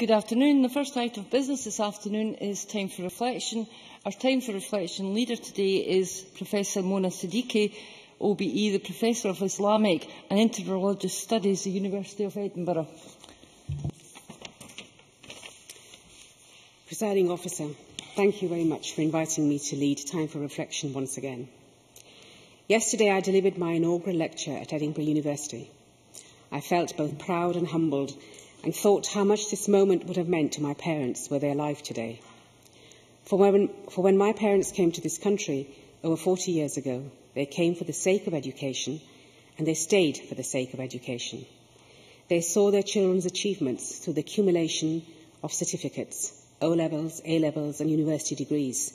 Good afternoon. The first item of business this afternoon is time for reflection. Our time for reflection leader today is Professor Mona Siddiqui, OBE, the Professor of Islamic and Interreligious Studies, the University of Edinburgh. Presiding Officer, thank you very much for inviting me to lead Time for Reflection once again. Yesterday I delivered my inaugural lecture at Edinburgh University. I felt both proud and humbled and thought how much this moment would have meant to my parents were they alive today. For when my parents came to this country over 40 years ago, they came for the sake of education and they stayed for the sake of education. They saw their children's achievements through the accumulation of certificates, O-levels, A-levels and university degrees.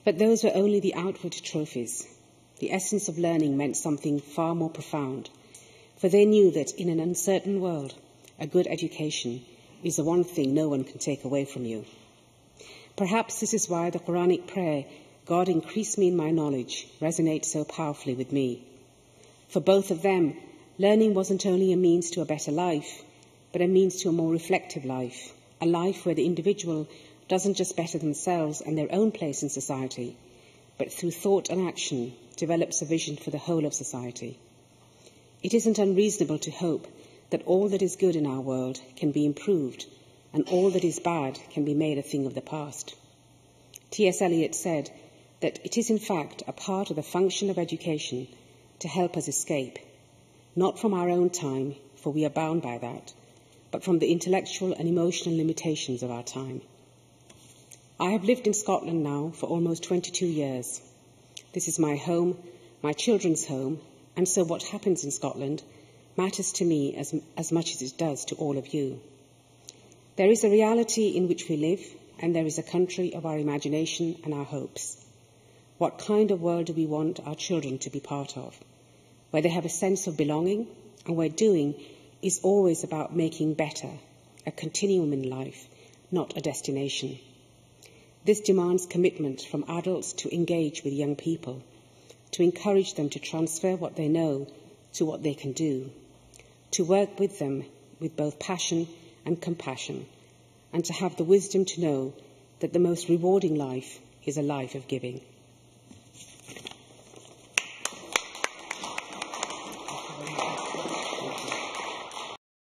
But those were only the outward trophies. The essence of learning meant something far more profound, for they knew that in an uncertain world, a good education is the one thing no one can take away from you. Perhaps this is why the Quranic prayer, God increase me in my knowledge, resonates so powerfully with me. For both of them, learning wasn't only a means to a better life, but a means to a more reflective life, a life where the individual doesn't just better themselves and their own place in society, but through thought and action develops a vision for the whole of society. It isn't unreasonable to hope that all that is good in our world can be improved and all that is bad can be made a thing of the past. T.S. Eliot said that it is in fact a part of the function of education to help us escape, not from our own time, for we are bound by that, but from the intellectual and emotional limitations of our time. I have lived in Scotland now for almost 22 years. This is my home, my children's home, and so what happens in Scotland matters to me as much as it does to all of you. There is a reality in which we live, and there is a country of our imagination and our hopes. What kind of world do we want our children to be part of? Where they have a sense of belonging, and where doing is always about making better, a continuum in life, not a destination. This demands commitment from adults to engage with young people, to encourage them to transfer what they know to what they can do, to work with them with both passion and compassion, and to have the wisdom to know that the most rewarding life is a life of giving.